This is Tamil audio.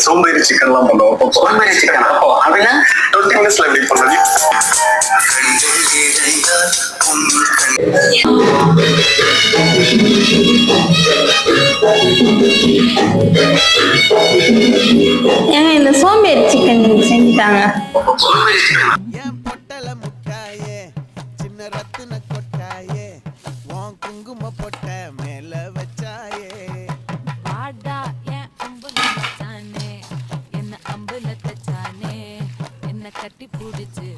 சோம்பேறி சிக்கன்லாம் பண்ணுவோம். சோம்பேறி சிக்கன் அப்படின்னா 20 மினிட்ஸ்ல எப்படி பண்ணது? ஏங்க இந்த சோம்பேறி சிக்கன் செஞ்சுட்டாங்க. என் பொட்டல முட்டாயே சின்ன ரத்தின கொட்டாயே உன் குங்கும பொட்ட மேல வச்சாயே வாடா என் அம்புல மச்சானே என்ன அம்புல தச்சானே என்ன கட்டி பிடிச்சு